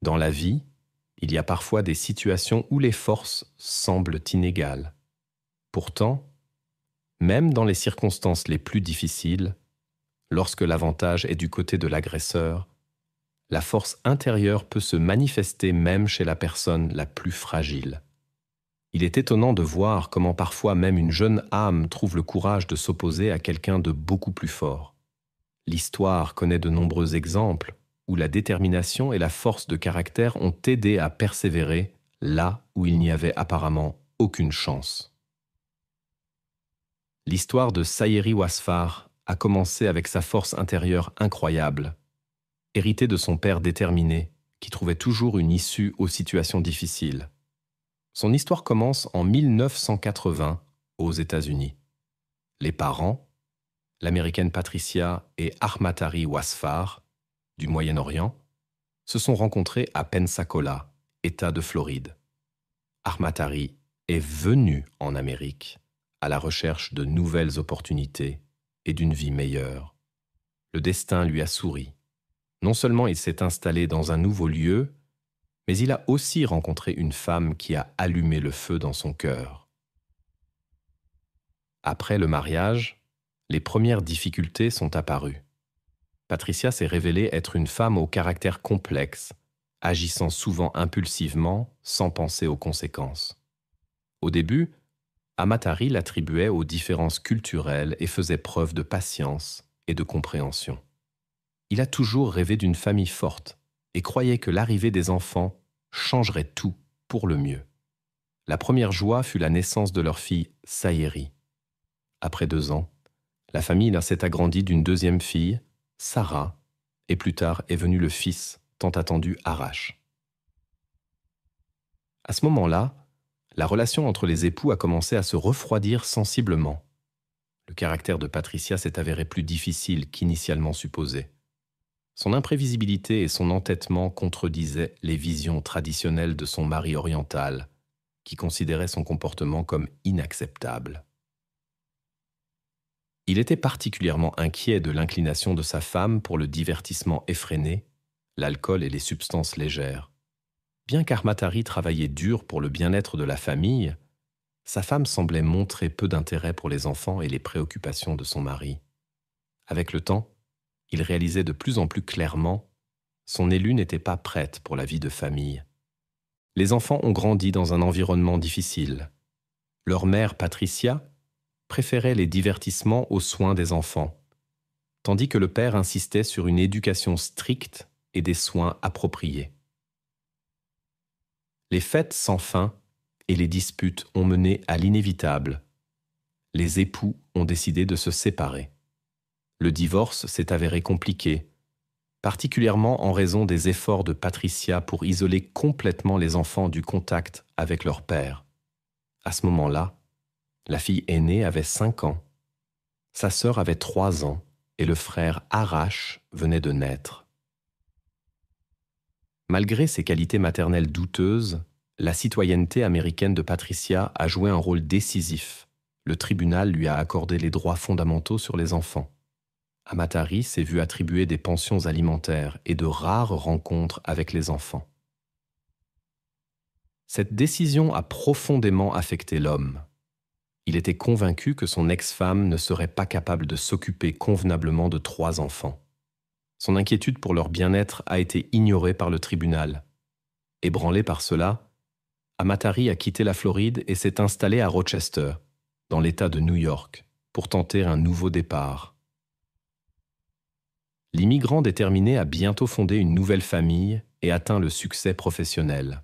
Dans la vie, il y a parfois des situations où les forces semblent inégales. Pourtant, même dans les circonstances les plus difficiles, lorsque l'avantage est du côté de l'agresseur, la force intérieure peut se manifester même chez la personne la plus fragile. Il est étonnant de voir comment parfois même une jeune âme trouve le courage de s'opposer à quelqu'un de beaucoup plus fort. L'histoire connaît de nombreux exemples où la détermination et la force de caractère ont aidé à persévérer là où il n'y avait apparemment aucune chance. L'histoire de Sayeri Wasfar a commencé avec sa force intérieure incroyable, héritée de son père déterminé, qui trouvait toujours une issue aux situations difficiles. Son histoire commence en 1980 aux États-Unis. Les parents, l'américaine Patricia et Ahmatari Wasfar, du Moyen-Orient, se sont rencontrés à Pensacola, État de Floride. Ahmatari est venu en Amérique à la recherche de nouvelles opportunités et d'une vie meilleure. Le destin lui a souri. Non seulement il s'est installé dans un nouveau lieu, mais il a aussi rencontré une femme qui a allumé le feu dans son cœur. Après le mariage, les premières difficultés sont apparues. Patricia s'est révélée être une femme au caractère complexe, agissant souvent impulsivement, sans penser aux conséquences. Au début, Ahmatari l'attribuait aux différences culturelles et faisait preuve de patience et de compréhension. Il a toujours rêvé d'une famille forte et croyait que l'arrivée des enfants changerait tout pour le mieux. La première joie fut la naissance de leur fille Sayeri. Après 2 ans, la famille s'est agrandie d'une deuxième fille, Sarah, et plus tard est venu le fils tant attendu Arash. À ce moment-là, la relation entre les époux a commencé à se refroidir sensiblement. Le caractère de Patricia s'est avéré plus difficile qu'initialement supposé. Son imprévisibilité et son entêtement contredisaient les visions traditionnelles de son mari oriental, qui considérait son comportement comme inacceptable. Il était particulièrement inquiet de l'inclination de sa femme pour le divertissement effréné, l'alcool et les substances légères. Bien qu'Ahmatari travaillait dur pour le bien-être de la famille, sa femme semblait montrer peu d'intérêt pour les enfants et les préoccupations de son mari. Avec le temps, il réalisait de plus en plus clairement son élue n'était pas prête pour la vie de famille. Les enfants ont grandi dans un environnement difficile. Leur mère, Patricia, préférait les divertissements aux soins des enfants, tandis que le père insistait sur une éducation stricte et des soins appropriés. Les fêtes sans fin et les disputes ont mené à l'inévitable. Les époux ont décidé de se séparer. Le divorce s'est avéré compliqué, particulièrement en raison des efforts de Patricia pour isoler complètement les enfants du contact avec leur père. À ce moment-là, la fille aînée avait 5 ans, sa sœur avait 3 ans et le frère Arash venait de naître. Malgré ses qualités maternelles douteuses, la citoyenneté américaine de Patricia a joué un rôle décisif. Le tribunal lui a accordé les droits fondamentaux sur les enfants. Ahmatari s'est vu attribuer des pensions alimentaires et de rares rencontres avec les enfants. Cette décision a profondément affecté l'homme. Il était convaincu que son ex-femme ne serait pas capable de s'occuper convenablement de 3 enfants. Son inquiétude pour leur bien-être a été ignorée par le tribunal. Ébranlé par cela, Ahmatari a quitté la Floride et s'est installé à Rochester, dans l'État de New York, pour tenter un nouveau départ. L'immigrant déterminé a bientôt fondé une nouvelle famille et atteint le succès professionnel.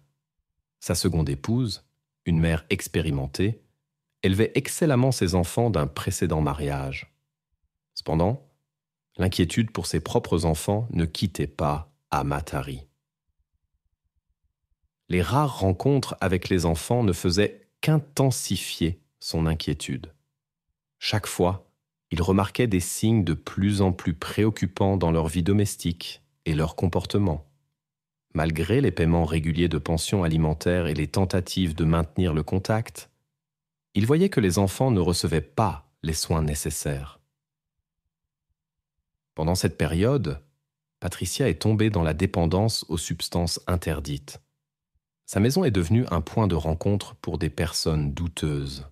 Sa seconde épouse, une mère expérimentée, élevait excellemment ses enfants d'un précédent mariage. Cependant, l'inquiétude pour ses propres enfants ne quittait pas Ahmatari. Les rares rencontres avec les enfants ne faisaient qu'intensifier son inquiétude. Chaque fois, il remarquait des signes de plus en plus préoccupants dans leur vie domestique et leur comportement. Malgré les paiements réguliers de pensions alimentaires et les tentatives de maintenir le contact, il voyait que les enfants ne recevaient pas les soins nécessaires. Pendant cette période, Patricia est tombée dans la dépendance aux substances interdites. Sa maison est devenue un point de rencontre pour des personnes douteuses.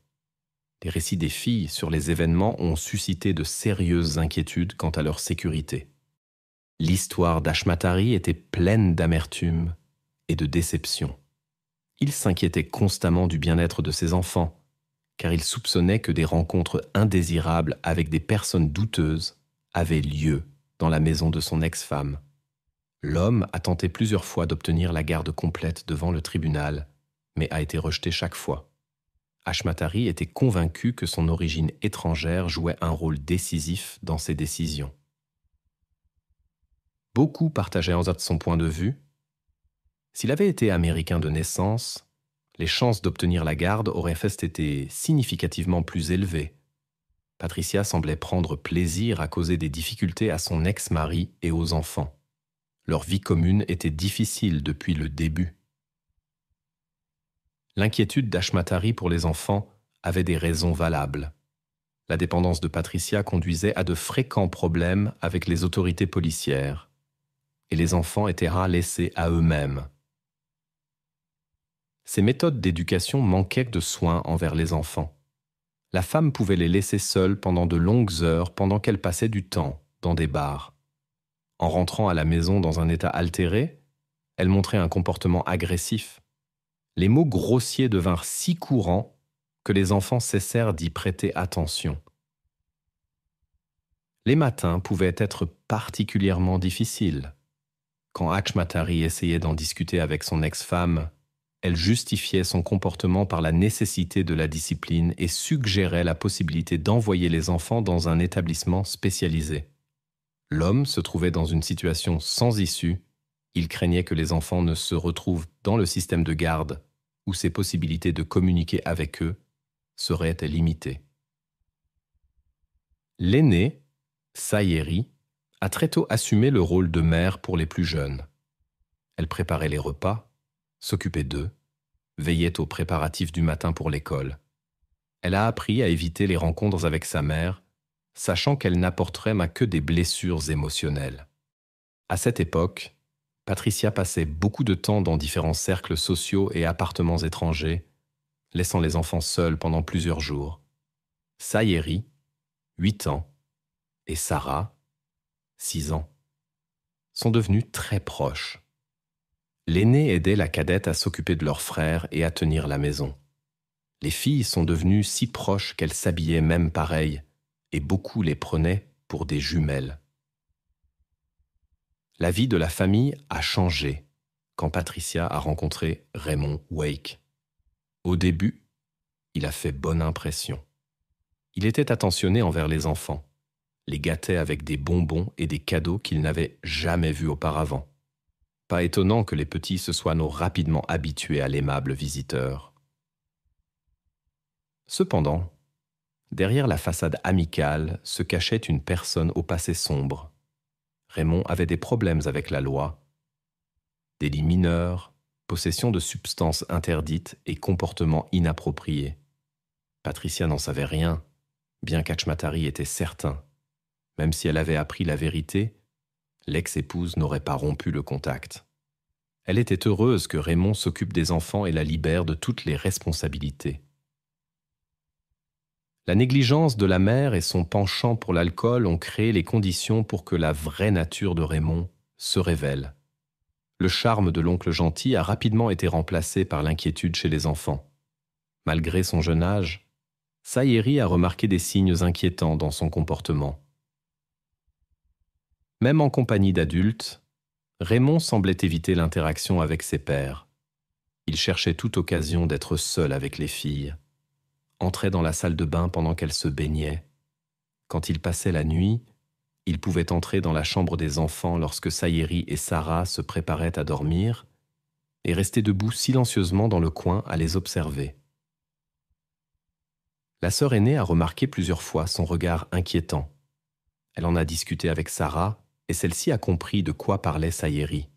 Les récits des filles sur les événements ont suscité de sérieuses inquiétudes quant à leur sécurité. L'histoire d'Ashmatari était pleine d'amertume et de déception. Il s'inquiétait constamment du bien-être de ses enfants, car il soupçonnait que des rencontres indésirables avec des personnes douteuses avaient lieu dans la maison de son ex-femme. L'homme a tenté plusieurs fois d'obtenir la garde complète devant le tribunal, mais a été rejeté chaque fois. Ashmatari était convaincu que son origine étrangère jouait un rôle décisif dans ses décisions. Beaucoup partageaient en son point de vue. S'il avait été américain de naissance, les chances d'obtenir la garde auraient fait été significativement plus élevées. Patricia semblait prendre plaisir à causer des difficultés à son ex-mari et aux enfants. Leur vie commune était difficile depuis le début. L'inquiétude d'Ashmatari pour les enfants avait des raisons valables. La dépendance de Patricia conduisait à de fréquents problèmes avec les autorités policières, et les enfants étaient laissés à eux-mêmes. Ces méthodes d'éducation manquaient de soins envers les enfants. La femme pouvait les laisser seuls pendant de longues heures pendant qu'elle passait du temps dans des bars. En rentrant à la maison dans un état altéré, elle montrait un comportement agressif. Les mots grossiers devinrent si courants que les enfants cessèrent d'y prêter attention. Les matins pouvaient être particulièrement difficiles. Quand Ashmatari essayait d'en discuter avec son ex-femme, elle justifiait son comportement par la nécessité de la discipline et suggérait la possibilité d'envoyer les enfants dans un établissement spécialisé. L'homme se trouvait dans une situation sans issue. Il craignait que les enfants ne se retrouvent dans le système de garde où ses possibilités de communiquer avec eux seraient limitées. L'aînée, Sayeri, a très tôt assumé le rôle de mère pour les plus jeunes. Elle préparait les repas, s'occupait d'eux, veillait aux préparatifs du matin pour l'école. Elle a appris à éviter les rencontres avec sa mère, sachant qu'elle n'apporterait que des blessures émotionnelles. À cette époque, Patricia passait beaucoup de temps dans différents cercles sociaux et appartements étrangers, laissant les enfants seuls pendant plusieurs jours. Sayeri, 8 ans, et Sarah, 6 ans, sont devenus très proches. L'aînée aidait la cadette à s'occuper de leur frère et à tenir la maison. Les filles sont devenues si proches qu'elles s'habillaient même pareil, et beaucoup les prenaient pour des jumelles. La vie de la famille a changé quand Patricia a rencontré Raymond Wake. Au début, il a fait bonne impression. Il était attentionné envers les enfants, les gâtait avec des bonbons et des cadeaux qu'il n'avait jamais vus auparavant. Pas étonnant que les petits se soient rapidement habitués à l'aimable visiteur. Cependant, derrière la façade amicale se cachait une personne au passé sombre. Raymond avait des problèmes avec la loi, délits mineurs, possession de substances interdites et comportements inappropriés. Patricia n'en savait rien, bien qu'Ashmatari était certain. Même si elle avait appris la vérité, l'ex-épouse n'aurait pas rompu le contact. Elle était heureuse que Raymond s'occupe des enfants et la libère de toutes les responsabilités. La négligence de la mère et son penchant pour l'alcool ont créé les conditions pour que la vraie nature de Raymond se révèle. Le charme de l'oncle gentil a rapidement été remplacé par l'inquiétude chez les enfants. Malgré son jeune âge, Sayeri a remarqué des signes inquiétants dans son comportement. Même en compagnie d'adultes, Raymond semblait éviter l'interaction avec ses pairs. Il cherchait toute occasion d'être seul avec les filles, entrait dans la salle de bain pendant qu'elles se baignaient. Quand il passait la nuit, il pouvait entrer dans la chambre des enfants lorsque Sayeri et Sarah se préparaient à dormir et rester debout silencieusement dans le coin à les observer. La sœur aînée a remarqué plusieurs fois son regard inquiétant. Elle en a discuté avec Sarah et celle-ci a compris de quoi parlait Sayeri.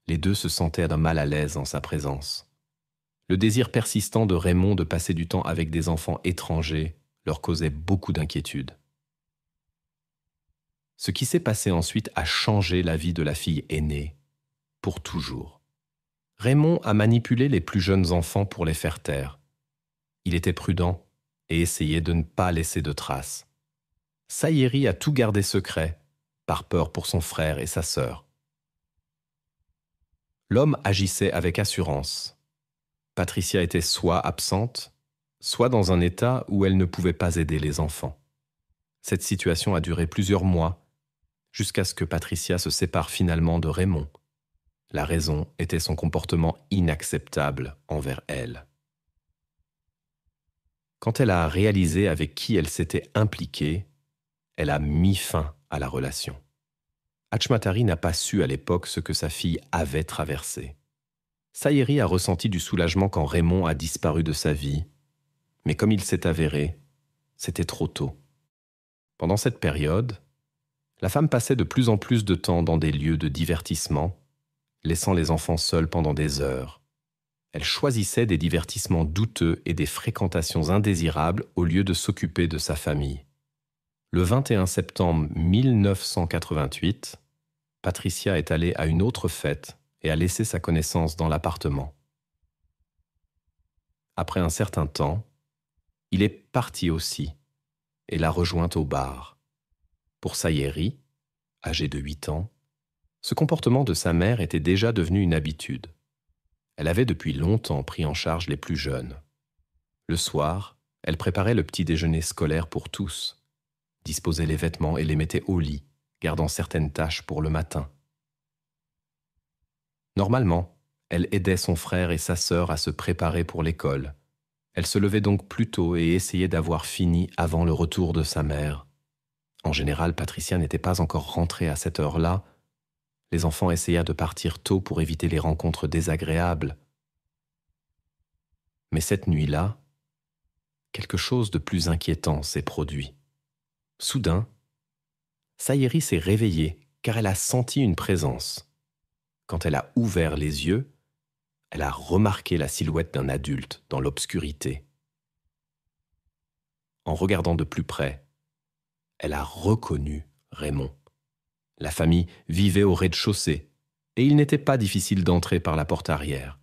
Les deux se sentaient mal à l'aise en sa présence. Le désir persistant de Raymond de passer du temps avec des enfants étrangers leur causait beaucoup d'inquiétude. Ce qui s'est passé ensuite a changé la vie de la fille aînée, pour toujours. Raymond a manipulé les plus jeunes enfants pour les faire taire. Il était prudent et essayait de ne pas laisser de traces. Sayeri a tout gardé secret, par peur pour son frère et sa sœur. L'homme agissait avec assurance. Patricia était soit absente, soit dans un état où elle ne pouvait pas aider les enfants. Cette situation a duré plusieurs mois, jusqu'à ce que Patricia se sépare finalement de Raymond. La raison était son comportement inacceptable envers elle. Quand elle a réalisé avec qui elle s'était impliquée, elle a mis fin à la relation. Achmatari n'a pas su à l'époque ce que sa fille avait traversé. Sayeri a ressenti du soulagement quand Raymond a disparu de sa vie, mais comme il s'est avéré, c'était trop tôt. Pendant cette période, la femme passait de plus en plus de temps dans des lieux de divertissement, laissant les enfants seuls pendant des heures. Elle choisissait des divertissements douteux et des fréquentations indésirables au lieu de s'occuper de sa famille. Le 21 septembre 1988, Patricia est allée à une autre fête et a laissé sa connaissance dans l'appartement. Après un certain temps, il est parti aussi et l'a rejointe au bar. Pour Sayeri, âgée de 8 ans, ce comportement de sa mère était déjà devenu une habitude. Elle avait depuis longtemps pris en charge les plus jeunes. Le soir, elle préparait le petit déjeuner scolaire pour tous, disposait les vêtements et les mettait au lit, gardant certaines tâches pour le matin. Normalement, elle aidait son frère et sa sœur à se préparer pour l'école. Elle se levait donc plus tôt et essayait d'avoir fini avant le retour de sa mère. En général, Patricia n'était pas encore rentrée à cette heure-là. Les enfants essayaient de partir tôt pour éviter les rencontres désagréables. Mais cette nuit-là, quelque chose de plus inquiétant s'est produit. Soudain, Sayeri s'est réveillée car elle a senti une présence. Quand elle a ouvert les yeux, elle a remarqué la silhouette d'un adulte dans l'obscurité. En regardant de plus près, elle a reconnu Raymond. La famille vivait au rez-de-chaussée et il n'était pas difficile d'entrer par la porte arrière.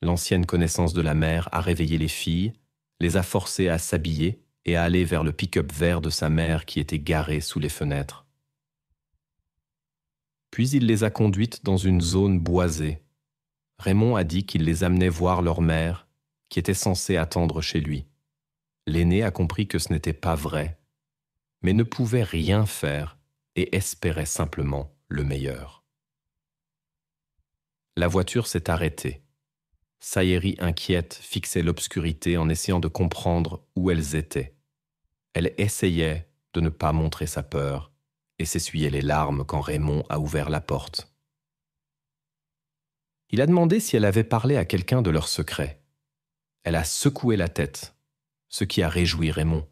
L'ancienne connaissance de la mère a réveillé les filles, les a forcées à s'habiller et à aller vers le pick-up vert de sa mère qui était garé sous les fenêtres. Puis il les a conduites dans une zone boisée. Raymond a dit qu'il les amenait voir leur mère, qui était censée attendre chez lui. L'aîné a compris que ce n'était pas vrai, mais ne pouvait rien faire et espérait simplement le meilleur. La voiture s'est arrêtée. Sayeri, inquiète, fixait l'obscurité en essayant de comprendre où elles étaient. Elle essayait de ne pas montrer sa peur et s'essuyait les larmes quand Raymond a ouvert la porte. Il a demandé si elle avait parlé à quelqu'un de leur secret. Elle a secoué la tête, ce qui a réjoui Raymond.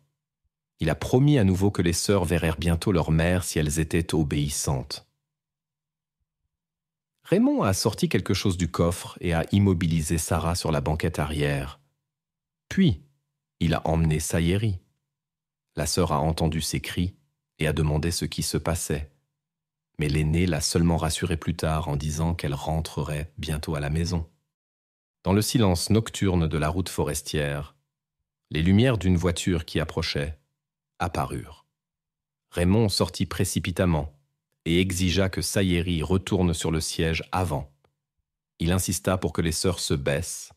Il a promis à nouveau que les sœurs verraient bientôt leur mère si elles étaient obéissantes. Raymond a sorti quelque chose du coffre et a immobilisé Sarah sur la banquette arrière. Puis, il a emmené Sayeri. La sœur a entendu ses cris et a demandé ce qui se passait. Mais l'aînée l'a seulement rassurée plus tard en disant qu'elle rentrerait bientôt à la maison. Dans le silence nocturne de la route forestière, les lumières d'une voiture qui approchait apparurent. Raymond sortit précipitamment et exigea que Sayeri retourne sur le siège avant. Il insista pour que les sœurs se baissent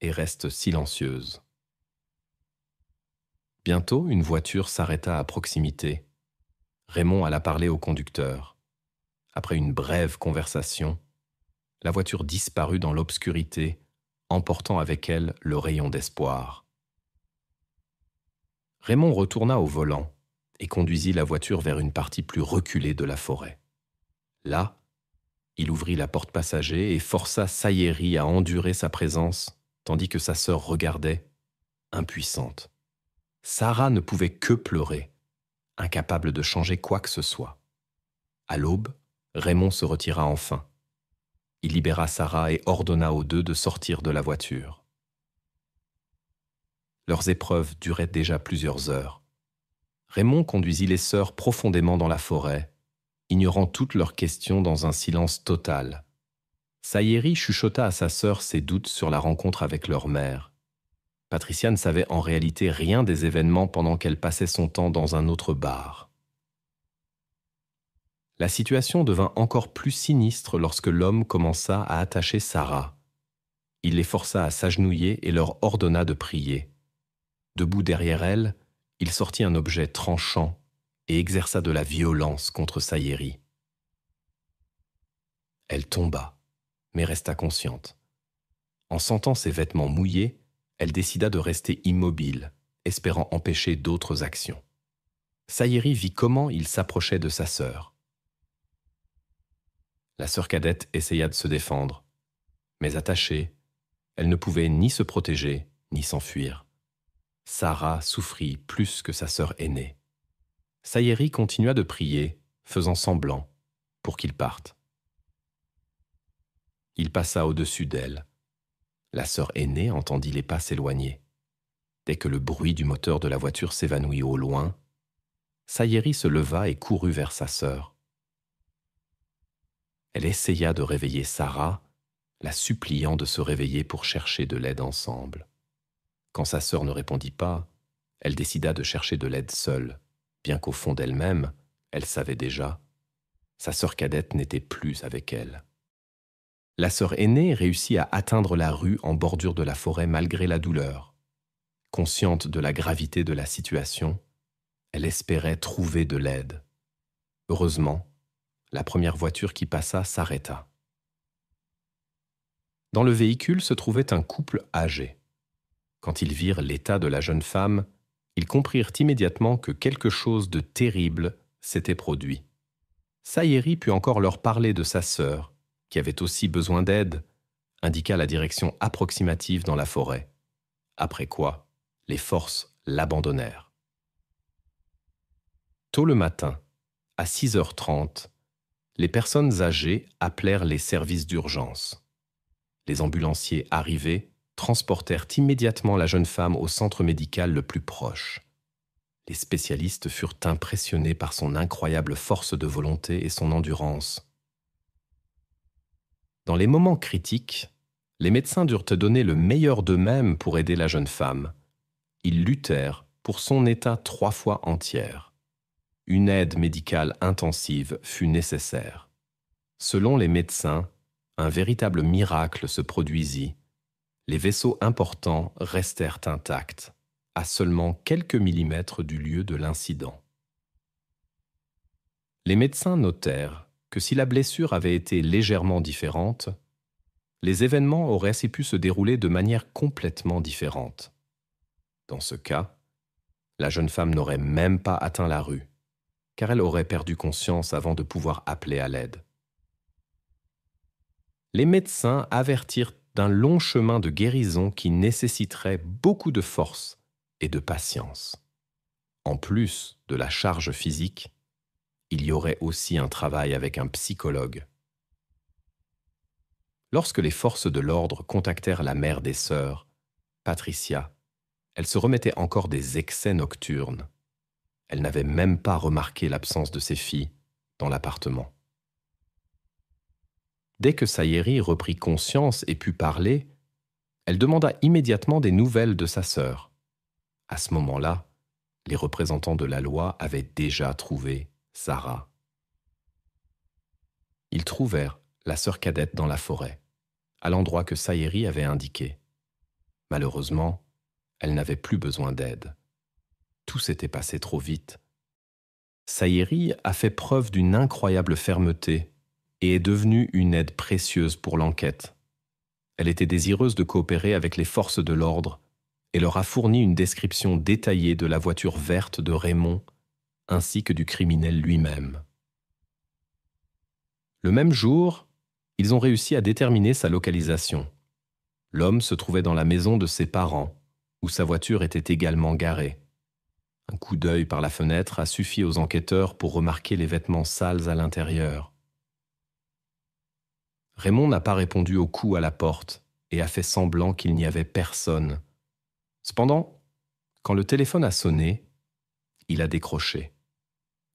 et restent silencieuses. Bientôt, une voiture s'arrêta à proximité. Raymond alla parler au conducteur. Après une brève conversation, la voiture disparut dans l'obscurité, emportant avec elle le rayon d'espoir. Raymond retourna au volant et conduisit la voiture vers une partie plus reculée de la forêt. Là, il ouvrit la porte passager et força Sayeri à endurer sa présence, tandis que sa sœur regardait, impuissante. Sarah ne pouvait que pleurer, incapable de changer quoi que ce soit. À l'aube, Raymond se retira enfin. Il libéra Sarah et ordonna aux deux de sortir de la voiture. Leurs épreuves duraient déjà plusieurs heures. Raymond conduisit les sœurs profondément dans la forêt, ignorant toutes leurs questions dans un silence total. Saïri chuchota à sa sœur ses doutes sur la rencontre avec leur mère. Patricia ne savait en réalité rien des événements pendant qu'elle passait son temps dans un autre bar. La situation devint encore plus sinistre lorsque l'homme commença à attacher Sarah. Il les força à s'agenouiller et leur ordonna de prier. Debout derrière elle, il sortit un objet tranchant et exerça de la violence contre Saïri. Elle tomba, mais resta consciente. En sentant ses vêtements mouillés, elle décida de rester immobile, espérant empêcher d'autres actions. Saïri vit comment il s'approchait de sa sœur. La sœur cadette essaya de se défendre, mais attachée, elle ne pouvait ni se protéger, ni s'enfuir. Sarah souffrit plus que sa sœur aînée. Saïri continua de prier, faisant semblant, pour qu'il parte. Il passa au-dessus d'elle. La sœur aînée entendit les pas s'éloigner. Dès que le bruit du moteur de la voiture s'évanouit au loin, Saïri se leva et courut vers sa sœur. Elle essaya de réveiller Sarah, la suppliant de se réveiller pour chercher de l'aide ensemble. Quand sa sœur ne répondit pas, elle décida de chercher de l'aide seule, bien qu'au fond d'elle-même, elle savait déjà. Sa sœur cadette n'était plus avec elle. La sœur aînée réussit à atteindre la rue en bordure de la forêt malgré la douleur. Consciente de la gravité de la situation, elle espérait trouver de l'aide. Heureusement, la première voiture qui passa s'arrêta. Dans le véhicule se trouvait un couple âgé. Quand ils virent l'état de la jeune femme, ils comprirent immédiatement que quelque chose de terrible s'était produit. Saïri put encore leur parler de sa sœur, qui avait aussi besoin d'aide, indiqua la direction approximative dans la forêt. Après quoi, les forces l'abandonnèrent. Tôt le matin, à 6h30, les personnes âgées appelèrent les services d'urgence. Les ambulanciers arrivés transportèrent immédiatement la jeune femme au centre médical le plus proche. Les spécialistes furent impressionnés par son incroyable force de volonté et son endurance. Dans les moments critiques, les médecins durent donner le meilleur d'eux-mêmes pour aider la jeune femme. Ils luttèrent pour son état 3 fois entière. Une aide médicale intensive fut nécessaire. Selon les médecins, un véritable miracle se produisit. Les vaisseaux importants restèrent intacts, à seulement quelques millimètres du lieu de l'incident. Les médecins notèrent que si la blessure avait été légèrement différente, les événements auraient ainsi pu se dérouler de manière complètement différente. Dans ce cas, la jeune femme n'aurait même pas atteint la rue, car elle aurait perdu conscience avant de pouvoir appeler à l'aide. Les médecins avertirent d'un long chemin de guérison qui nécessiterait beaucoup de force et de patience. En plus de la charge physique, il y aurait aussi un travail avec un psychologue. Lorsque les forces de l'ordre contactèrent la mère des sœurs, Patricia, elle se remettait encore des excès nocturnes. Elle n'avait même pas remarqué l'absence de ses filles dans l'appartement. Dès que Saïri reprit conscience et put parler, elle demanda immédiatement des nouvelles de sa sœur. À ce moment-là, les représentants de la loi avaient déjà trouvé Sarah. Ils trouvèrent la sœur cadette dans la forêt, à l'endroit que Saïri avait indiqué. Malheureusement, elle n'avait plus besoin d'aide. Tout s'était passé trop vite. Saïri a fait preuve d'une incroyable fermeté et est devenue une aide précieuse pour l'enquête. Elle était désireuse de coopérer avec les forces de l'ordre et leur a fourni une description détaillée de la voiture verte de Raymond ainsi que du criminel lui-même. Le même jour, ils ont réussi à déterminer sa localisation. L'homme se trouvait dans la maison de ses parents, où sa voiture était également garée. Un coup d'œil par la fenêtre a suffi aux enquêteurs pour remarquer les vêtements sales à l'intérieur. Raymond n'a pas répondu au coup à la porte et a fait semblant qu'il n'y avait personne. Cependant, quand le téléphone a sonné, Il a décroché.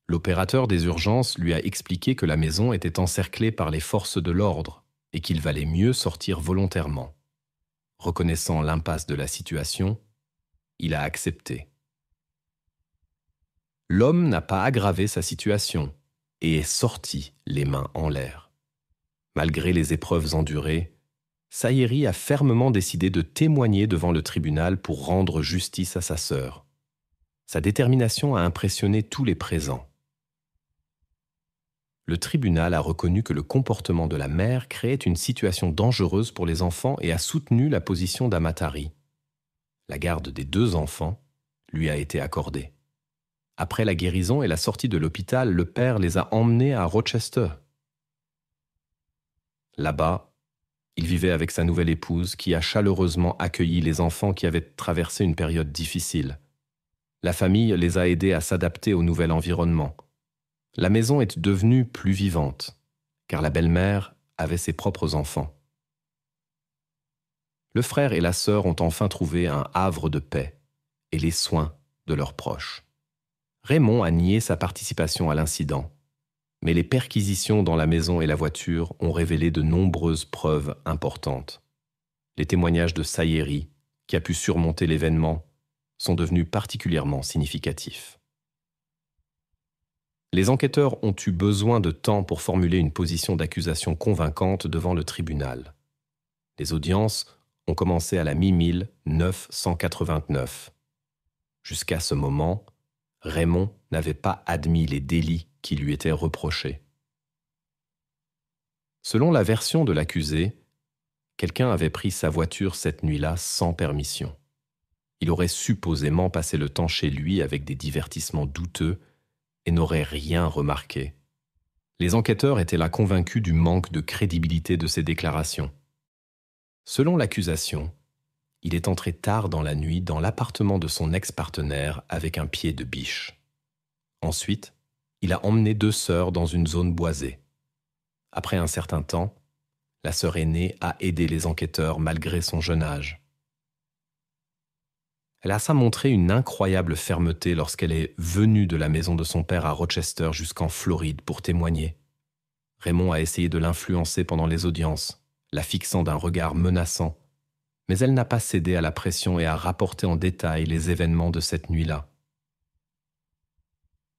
L'opérateur des urgences lui a expliqué que la maison était encerclée par les forces de l'ordre et qu'il valait mieux sortir volontairement. Reconnaissant l'impasse de la situation, il a accepté. L'homme n'a pas aggravé sa situation et est sorti les mains en l'air. Malgré les épreuves endurées, Sayeri a fermement décidé de témoigner devant le tribunal pour rendre justice à sa sœur. Sa détermination a impressionné tous les présents. Le tribunal a reconnu que le comportement de la mère créait une situation dangereuse pour les enfants et a soutenu la position d'Amatari. La garde des 2 enfants lui a été accordée. Après la guérison et la sortie de l'hôpital, le père les a emmenés à Rochester. Là-bas, il vivait avec sa nouvelle épouse qui a chaleureusement accueilli les enfants qui avaient traversé une période difficile. La famille les a aidés à s'adapter au nouvel environnement. La maison est devenue plus vivante, car la belle-mère avait ses propres enfants. Le frère et la sœur ont enfin trouvé un havre de paix et les soins de leurs proches. Raymond a nié sa participation à l'incident, mais les perquisitions dans la maison et la voiture ont révélé de nombreuses preuves importantes. Les témoignages de Sayeri, qui a pu surmonter l'événement, sont devenus particulièrement significatifs. Les enquêteurs ont eu besoin de temps pour formuler une position d'accusation convaincante devant le tribunal. Les audiences ont commencé à la mi-1989. Jusqu'à ce moment, Raymond n'avait pas admis les délits qui lui étaient reprochés. Selon la version de l'accusé, quelqu'un avait pris sa voiture cette nuit-là sans permission. Il aurait supposément passé le temps chez lui avec des divertissements douteux et n'aurait rien remarqué. Les enquêteurs étaient là convaincus du manque de crédibilité de ces déclarations. Selon l'accusation, il est entré tard dans la nuit dans l'appartement de son ex-partenaire avec un pied de biche. Ensuite, il a emmené 2 sœurs dans une zone boisée. Après un certain temps, la sœur aînée a aidé les enquêteurs malgré son jeune âge. Elle a montré une incroyable fermeté lorsqu'elle est venue de la maison de son père à Rochester jusqu'en Floride pour témoigner. Raymond a essayé de l'influencer pendant les audiences, la fixant d'un regard menaçant, mais elle n'a pas cédé à la pression et a rapporté en détail les événements de cette nuit-là.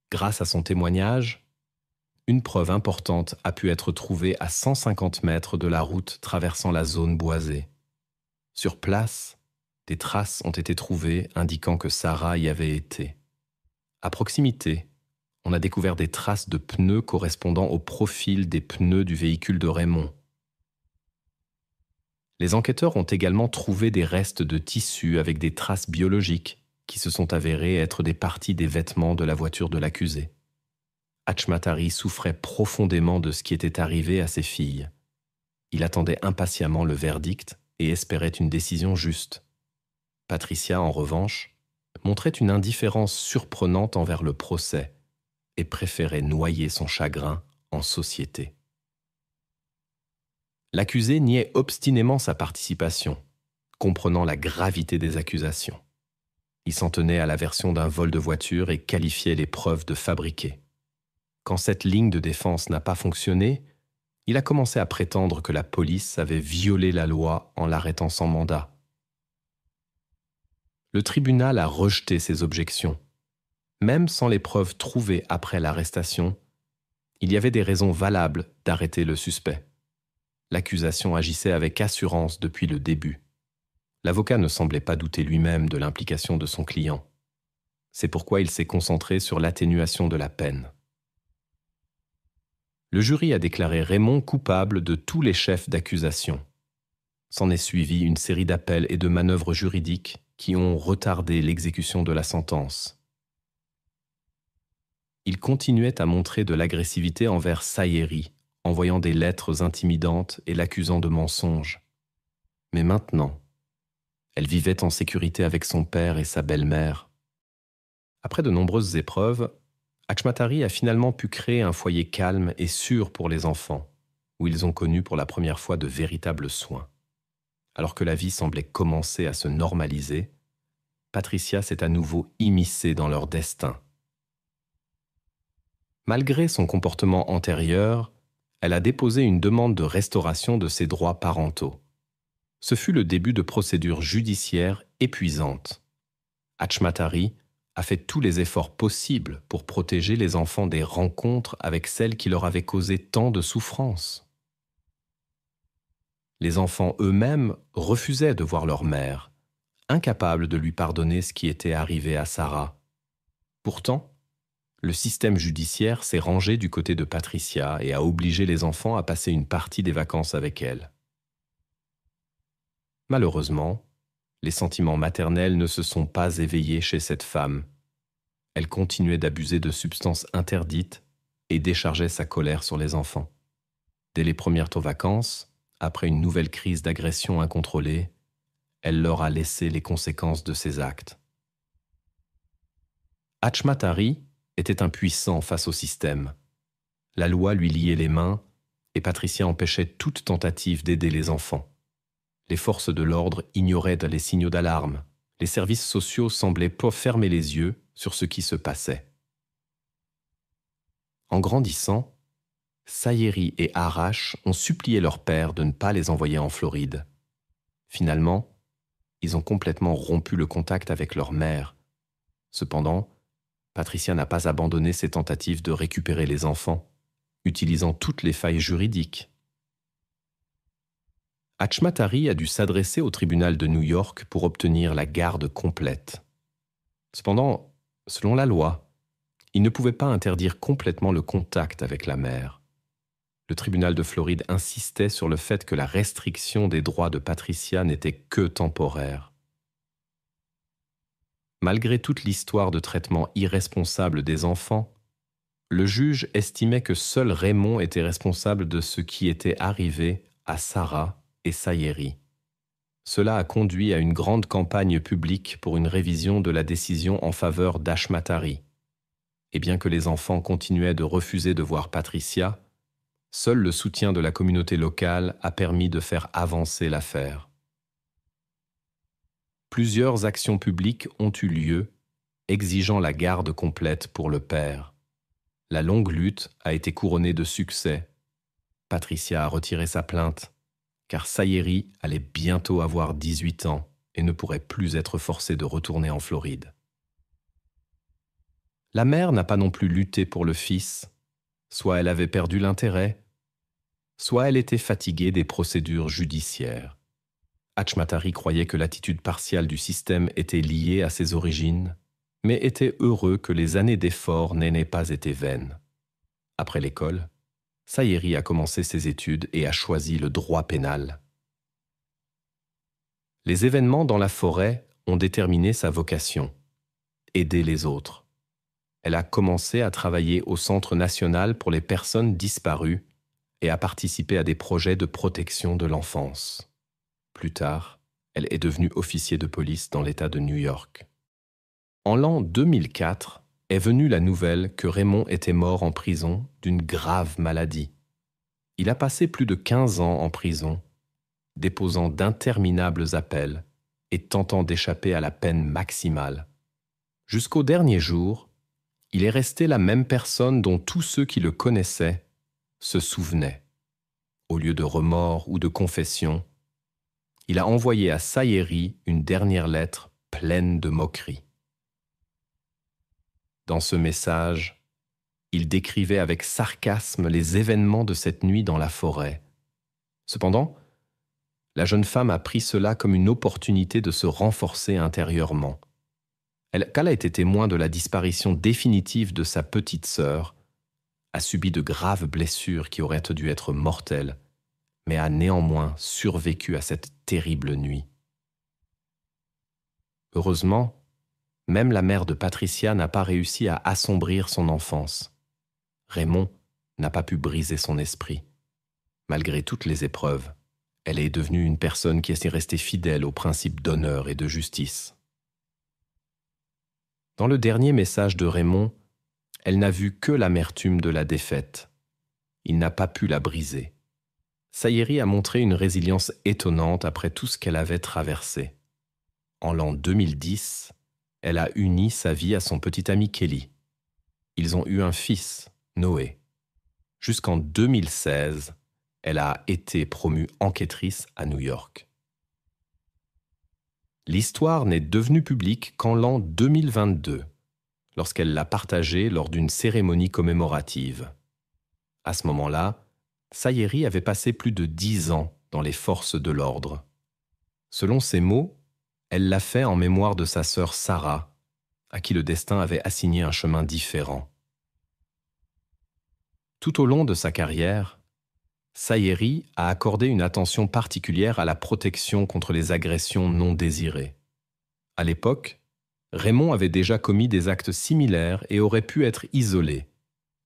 Grâce à son témoignage, une preuve importante a pu être trouvée à 150 mètres de la route traversant la zone boisée. Sur place, des traces ont été trouvées indiquant que Sarah y avait été. À proximité, on a découvert des traces de pneus correspondant au profil des pneus du véhicule de Raymond. Les enquêteurs ont également trouvé des restes de tissus avec des traces biologiques qui se sont avérées être des parties des vêtements de la voiture de l'accusé. Hatchmatari souffrait profondément de ce qui était arrivé à ses filles. Il attendait impatiemment le verdict et espérait une décision juste. Patricia, en revanche, montrait une indifférence surprenante envers le procès et préférait noyer son chagrin en société. L'accusé niait obstinément sa participation, comprenant la gravité des accusations. Il s'en tenait à la version d'un vol de voiture et qualifiait les preuves de fabriquées. Quand cette ligne de défense n'a pas fonctionné, il a commencé à prétendre que la police avait violé la loi en l'arrêtant sans mandat. Le tribunal a rejeté ces objections. Même sans les preuves trouvées après l'arrestation, il y avait des raisons valables d'arrêter le suspect. L'accusation agissait avec assurance depuis le début. L'avocat ne semblait pas douter lui-même de l'implication de son client. C'est pourquoi il s'est concentré sur l'atténuation de la peine. Le jury a déclaré Raymond coupable de tous les chefs d'accusation. S'en est suivi une série d'appels et de manœuvres juridiques qui ont retardé l'exécution de la sentence. Il continuait à montrer de l'agressivité envers Sayeri, envoyant des lettres intimidantes et l'accusant de mensonges. Mais maintenant, elle vivait en sécurité avec son père et sa belle-mère. Après de nombreuses épreuves, Hatchmatari a finalement pu créer un foyer calme et sûr pour les enfants, où ils ont connu pour la première fois de véritables soins. Alors que la vie semblait commencer à se normaliser, Patricia s'est à nouveau immiscée dans leur destin Malgré son comportement antérieur, elle a déposé une demande de restauration de ses droits parentaux. Ce fut le début de procédures judiciaires épuisantes. Hachmatari a fait tous les efforts possibles pour protéger les enfants des rencontres avec celles qui leur avaient causé tant de souffrance. Les enfants eux-mêmes refusaient de voir leur mère, incapables de lui pardonner ce qui était arrivé à Sarah. Pourtant, le système judiciaire s'est rangé du côté de Patricia et a obligé les enfants à passer une partie des vacances avec elle. Malheureusement, les sentiments maternels ne se sont pas éveillés chez cette femme. Elle continuait d'abuser de substances interdites et déchargeait sa colère sur les enfants. Dès les premières vacances, après une nouvelle crise d'agression incontrôlée, elle leur a laissé les conséquences de ses actes. Hachmatari était impuissant face au système. La loi lui liait les mains et Patricia empêchait toute tentative d'aider les enfants. Les forces de l'ordre ignoraient les signaux d'alarme. Les services sociaux semblaient fermer les yeux sur ce qui se passait. En grandissant, Sayeri et Arash ont supplié leur père de ne pas les envoyer en Floride. Finalement, ils ont complètement rompu le contact avec leur mère. Cependant, Patricia n'a pas abandonné ses tentatives de récupérer les enfants, utilisant toutes les failles juridiques. Hachmatari a dû s'adresser au tribunal de New York pour obtenir la garde complète. Cependant, selon la loi, il ne pouvait pas interdire complètement le contact avec la mère. Le tribunal de Floride insistait sur le fait que la restriction des droits de Patricia n'était que temporaire. Malgré toute l'histoire de traitement irresponsable des enfants, le juge estimait que seul Raymond était responsable de ce qui était arrivé à Sarah et Sayeri. Cela a conduit à une grande campagne publique pour une révision de la décision en faveur d'Hachmatari. Et bien que les enfants continuaient de refuser de voir Patricia, seul le soutien de la communauté locale a permis de faire avancer l'affaire. Plusieurs actions publiques ont eu lieu, exigeant la garde complète pour le père. La longue lutte a été couronnée de succès. Patricia a retiré sa plainte, car Sayeri allait bientôt avoir 18 ans et ne pourrait plus être forcée de retourner en Floride. La mère n'a pas non plus lutté pour le fils, soit elle avait perdu l'intérêt, soit elle était fatiguée des procédures judiciaires. Hachmatari croyait que l'attitude partiale du système était liée à ses origines, mais était heureux que les années d'efforts n'aient pas été vaines. Après l'école, Sayeri a commencé ses études et a choisi le droit pénal. Les événements dans la forêt ont déterminé sa vocation, aider les autres. Elle a commencé à travailler au Centre national pour les personnes disparues et a participé à des projets de protection de l'enfance. Plus tard, elle est devenue officier de police dans l'État de New York. En l'an 2004, est venue la nouvelle que Raymond était mort en prison d'une grave maladie. Il a passé plus de 15 ans en prison, déposant d'interminables appels et tentant d'échapper à la peine maximale. Jusqu'au dernier jour, il est resté la même personne dont tous ceux qui le connaissaient se souvenaient. Au lieu de remords ou de confession, il a envoyé à Sayeri une dernière lettre pleine de moqueries. Dans ce message, il décrivait avec sarcasme les événements de cette nuit dans la forêt. Cependant, la jeune femme a pris cela comme une opportunité de se renforcer intérieurement. Elle a été témoin de la disparition définitive de sa petite sœur, a subi de graves blessures qui auraient dû être mortelles, mais a néanmoins survécu à cette terrible nuit. Heureusement, même la mère de Patricia n'a pas réussi à assombrir son enfance. Raymond n'a pas pu briser son esprit. Malgré toutes les épreuves, elle est devenue une personne qui est restée fidèle aux principes d'honneur et de justice. Dans le dernier message de Raymond, elle n'a vu que l'amertume de la défaite. Il n'a pas pu la briser. Sayeri a montré une résilience étonnante après tout ce qu'elle avait traversé. En l'an 2010, elle a uni sa vie à son petit ami Kelly. Ils ont eu un fils, Noé. Jusqu'en 2016, elle a été promue enquêtrice à New York. L'histoire n'est devenue publique qu'en l'an 2022, lorsqu'elle l'a partagée lors d'une cérémonie commémorative. À ce moment-là, Sayeri avait passé plus de 10 ans dans les forces de l'ordre. Selon ses mots, elle l'a fait en mémoire de sa sœur Sarah, à qui le destin avait assigné un chemin différent. Tout au long de sa carrière, Sayeri a accordé une attention particulière à la protection contre les agressions non désirées. À l'époque, Raymond avait déjà commis des actes similaires et aurait pu être isolé,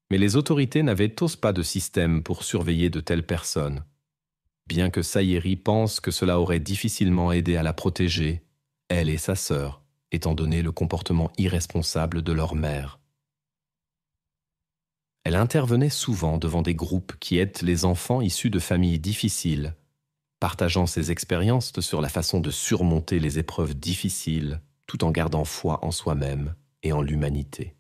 mais les autorités n'avaient tous pas de système pour surveiller de telles personnes. Bien que Sayeri pense que cela aurait difficilement aidé à la protéger, elle et sa sœur, étant donné le comportement irresponsable de leur mère. Elle intervenait souvent devant des groupes qui aident les enfants issus de familles difficiles, partageant ses expériences sur la façon de surmonter les épreuves difficiles tout en gardant foi en soi-même et en l'humanité.